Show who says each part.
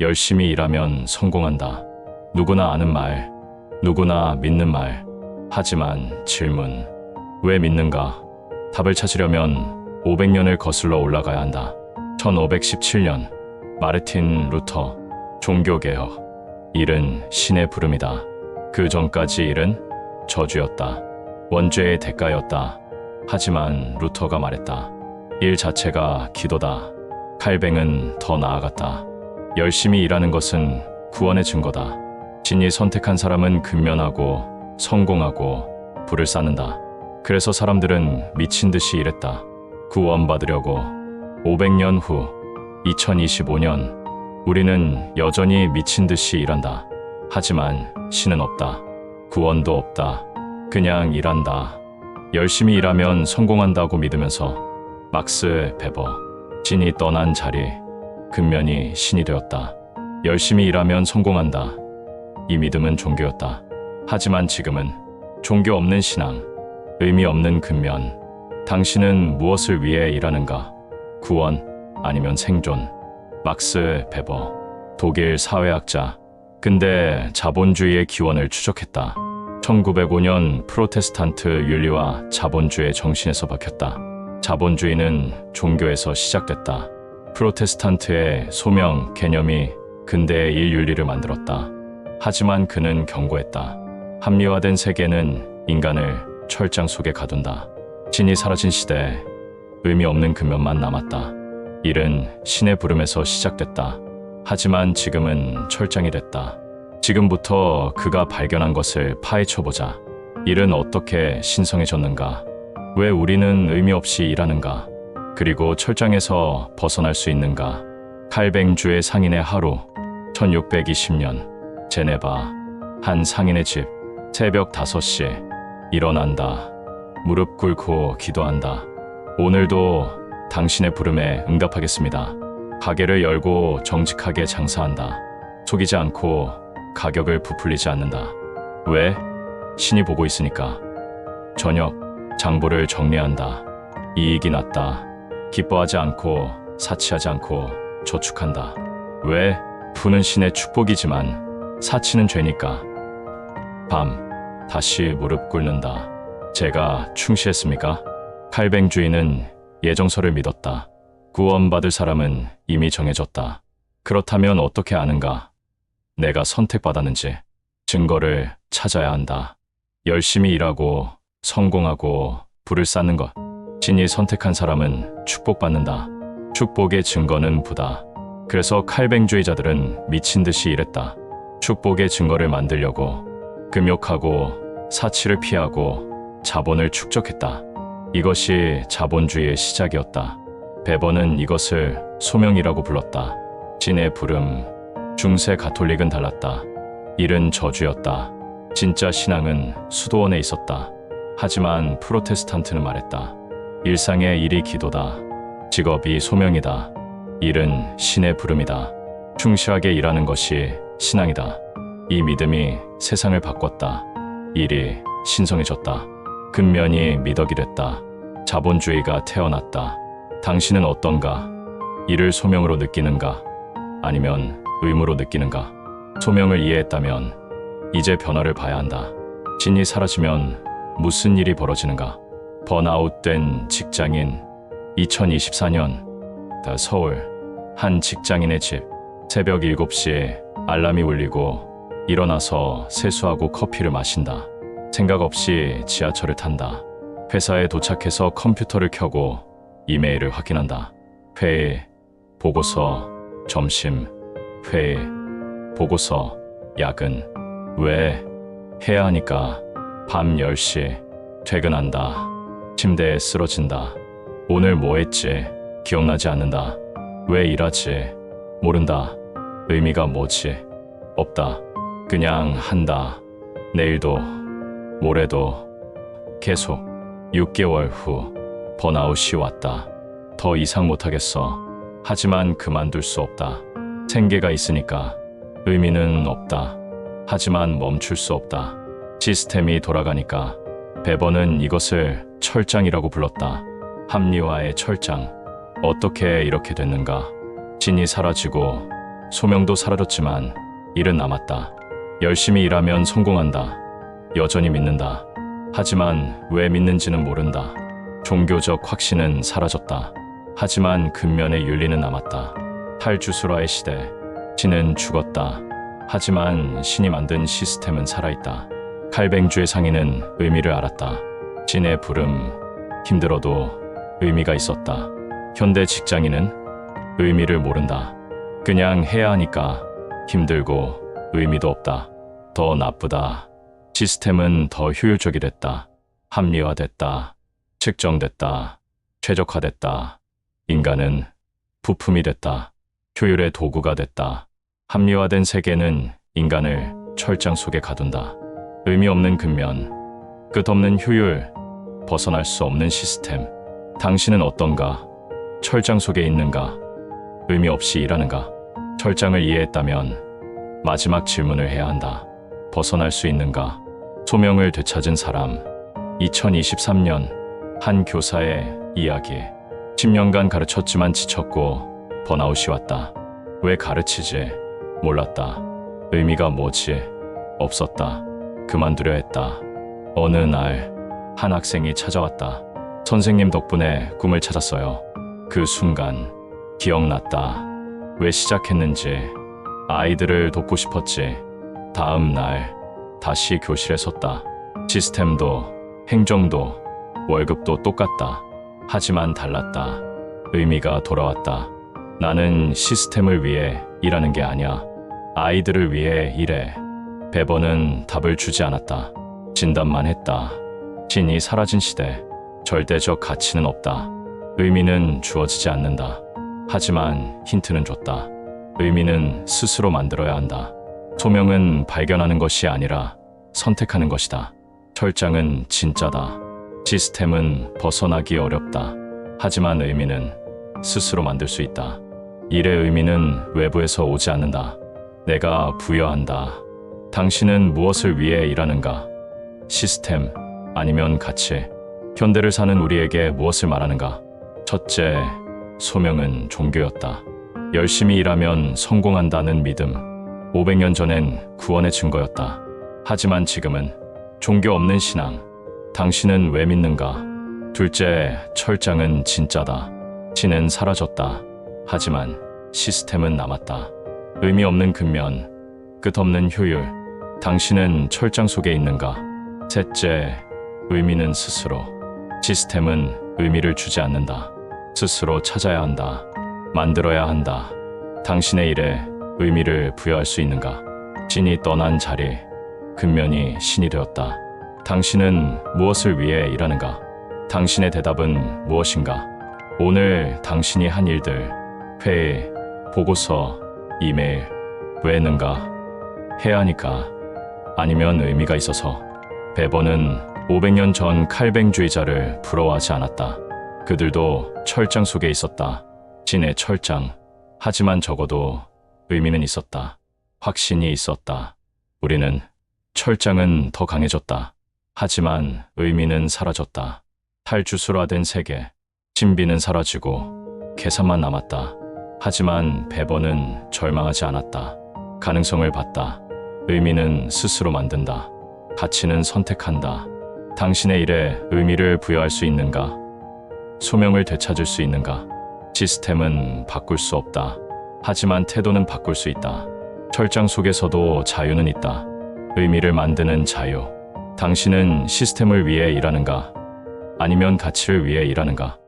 Speaker 1: 열심히 일하면 성공한다. 누구나 아는 말, 누구나 믿는 말. 하지만 질문, 왜 믿는가? 답을 찾으려면 500년을 거슬러 올라가야 한다. 1517년, 마르틴 루터, 종교개혁. 일은 신의 부름이다. 그 전까지 일은 저주였다. 원죄의 대가였다. 하지만 루터가 말했다. 일 자체가 기도다. 칼뱅은 더 나아갔다. 열심히 일하는 것은 구원의 증거다. 신이 선택한 사람은 근면하고 성공하고 부를 쌓는다. 그래서 사람들은 미친 듯이 일했다. 구원받으려고. 500년 후 2025년 우리는 여전히 미친 듯이 일한다. 하지만 신은 없다. 구원도 없다. 그냥 일한다. 열심히 일하면 성공한다고 믿으면서. 막스 베버. 신이 떠난 자리, 근면이 신이 되었다. 열심히 일하면 성공한다. 이 믿음은 종교였다. 하지만 지금은 종교 없는 신앙, 의미 없는 근면. 당신은 무엇을 위해 일하는가? 구원 아니면 생존? 막스 베버, 독일 사회학자. 근대 자본주의의 기원을 추적했다. 1905년 프로테스탄트 윤리와 자본주의 정신에서 박혔다. 자본주의는 종교에서 시작됐다. 프로테스탄트의 소명 개념이 근대의 일윤리를 만들었다. 하지만 그는 경고했다. 합리화된 세계는 인간을 철장 속에 가둔다. 신이 사라진 시대, 의미 없는 근면만 남았다. 일은 신의 부름에서 시작됐다. 하지만 지금은 철장이 됐다. 지금부터 그가 발견한 것을 파헤쳐보자. 일은 어떻게 신성해졌는가? 왜 우리는 의미 없이 일하는가? 그리고 철장에서 벗어날 수 있는가? 칼뱅주의 상인의 하루. 1620년 제네바. 한 상인의 집. 새벽 5시. 일어난다. 무릎 꿇고 기도한다. 오늘도 당신의 부름에 응답하겠습니다. 가게를 열고 정직하게 장사한다. 속이지 않고 가격을 부풀리지 않는다. 왜? 신이 보고 있으니까. 저녁 장부를 정리한다. 이익이 났다. 기뻐하지 않고 사치하지 않고 저축한다. 왜? 부는 신의 축복이지만 사치는 죄니까. 밤 다시 무릎 꿇는다. 제가 충실했습니까? 칼뱅주의는 예정서를 믿었다. 구원받을 사람은 이미 정해졌다. 그렇다면 어떻게 아는가? 내가 선택받았는지. 증거를 찾아야 한다. 열심히 일하고 성공하고 부를 쌓는 것. 신이 선택한 사람은 축복받는다. 축복의 증거는 부다. 그래서 칼뱅주의자들은 미친 듯이 일했다. 축복의 증거를 만들려고. 금욕하고 사치를 피하고 자본을 축적했다. 이것이 자본주의의 시작이었다. 베버는 이것을 소명이라고 불렀다. 신의 부름. 중세 가톨릭은 달랐다. 일은 저주였다. 진짜 신앙은 수도원에 있었다. 하지만 프로테스탄트는 말했다. 일상의 일이 기도다. 직업이 소명이다. 일은 신의 부름이다. 충실하게 일하는 것이 신앙이다. 이 믿음이 세상을 바꿨다. 일이 신성해졌다. 근면이 미덕이 됐다. 자본주의가 태어났다. 당신은 어떤가? 일을 소명으로 느끼는가? 아니면 의무로 느끼는가? 소명을 이해했다면 이제 변화를 봐야 한다. 신이 사라지면 무슨 일이 벌어지는가? 번아웃된 직장인. 2024년 서울 한 직장인의 집. 새벽 7시에 알람이 울리고 일어나서 세수하고 커피를 마신다. 생각 없이 지하철을 탄다. 회사에 도착해서 컴퓨터를 켜고 이메일을 확인한다. 회의, 보고서, 점심, 회의, 보고서, 야근. 왜? 해야 하니까. 밤 10시 퇴근한다. 침대에 쓰러진다. 오늘 뭐 했지? 기억나지 않는다. 왜 일하지? 모른다. 의미가 뭐지? 없다. 그냥 한다. 내일도 모레도 계속. 6개월 후 번아웃이 왔다. 더 이상 못하겠어. 하지만 그만둘 수 없다. 생계가 있으니까. 의미는 없다. 하지만 멈출 수 없다. 시스템이 돌아가니까. 베버는 이것을 철장이라고 불렀다. 합리화의 철장. 어떻게 이렇게 됐는가? 신이 사라지고 소명도 사라졌지만 일은 남았다. 열심히 일하면 성공한다. 여전히 믿는다. 하지만 왜 믿는지는 모른다. 종교적 확신은 사라졌다. 하지만 근면의 윤리는 남았다. 탈주술화의 시대. 신은 죽었다. 하지만 신이 만든 시스템은 살아있다. 칼뱅주의 상인은 의미를 알았다. 신의 부름, 힘들어도 의미가 있었다. 현대 직장인은 의미를 모른다. 그냥 해야 하니까 힘들고 의미도 없다. 더 나쁘다. 시스템은 더 효율적이됐다. 합리화됐다. 측정됐다. 최적화됐다. 인간은 부품이 됐다. 효율의 도구가 됐다. 합리화된 세계는 인간을 철장 속에 가둔다. 의미 없는 근면, 끝없는 효율, 벗어날 수 없는 시스템. 당신은 어떤가? 철장 속에 있는가? 의미 없이 일하는가? 철장을 이해했다면 마지막 질문을 해야 한다. 벗어날 수 있는가? 소명을 되찾은 사람. 2023년 한 교사의 이야기. 10년간 가르쳤지만 지쳤고 번아웃이 왔다. 왜 가르치지? 몰랐다. 의미가 뭐지? 없었다. 그만두려 했다. 어느 날 한 학생이 찾아왔다. 선생님 덕분에 꿈을 찾았어요. 그 순간 기억났다. 왜 시작했는지. 아이들을 돕고 싶었지. 다음 날 다시 교실에 섰다. 시스템도 행정도 월급도 똑같다. 하지만 달랐다. 의미가 돌아왔다. 나는 시스템을 위해 일하는 게 아니야. 아이들을 위해 일해. 베버는 답을 주지 않았다. 진단만 했다. 신이 사라진 시대. 절대적 가치는 없다. 의미는 주어지지 않는다. 하지만 힌트는 줬다. 의미는 스스로 만들어야 한다. 소명은 발견하는 것이 아니라 선택하는 것이다. 철장은 진짜다. 시스템은 벗어나기 어렵다. 하지만 의미는 스스로 만들 수 있다. 일의 의미는 외부에서 오지 않는다. 내가 부여한다. 당신은 무엇을 위해 일하는가? 시스템 아니면 가치. 현대를 사는 우리에게 무엇을 말하는가? 첫째, 소명은 종교였다. 열심히 일하면 성공한다는 믿음. 500년 전엔 구원의 증거였다. 하지만 지금은 종교 없는 신앙. 당신은 왜 믿는가? 둘째, 철장은 진짜다. 신은 사라졌다. 하지만 시스템은 남았다. 의미 없는 근면, 끝없는 효율. 당신은 철장 속에 있는가? 셋째, 의미는 스스로. 시스템은 의미를 주지 않는다. 스스로 찾아야 한다. 만들어야 한다. 당신의 일에 의미를 부여할 수 있는가? 신이 떠난 자리, 근면이 신이 되었다. 당신은 무엇을 위해 일하는가? 당신의 대답은 무엇인가? 오늘 당신이 한 일들, 회의, 보고서, 이메일, 왜 했는가? 해야 하니까. 아니면 의미가 있어서. 베버는 500년 전 칼뱅주의자를 부러워하지 않았다. 그들도 철장 속에 있었다. 신의 철장. 하지만 적어도 의미는 있었다. 확신이 있었다. 우리는 철장은 더 강해졌다. 하지만 의미는 사라졌다. 탈주술화된 세계. 신비는 사라지고 계산만 남았다. 하지만 베버는 절망하지 않았다. 가능성을 봤다. 의미는 스스로 만든다. 가치는 선택한다. 당신의 일에 의미를 부여할 수 있는가? 소명을 되찾을 수 있는가? 시스템은 바꿀 수 없다. 하지만 태도는 바꿀 수 있다. 철장 속에서도 자유는 있다. 의미를 만드는 자유. 당신은 시스템을 위해 일하는가? 아니면 가치를 위해 일하는가?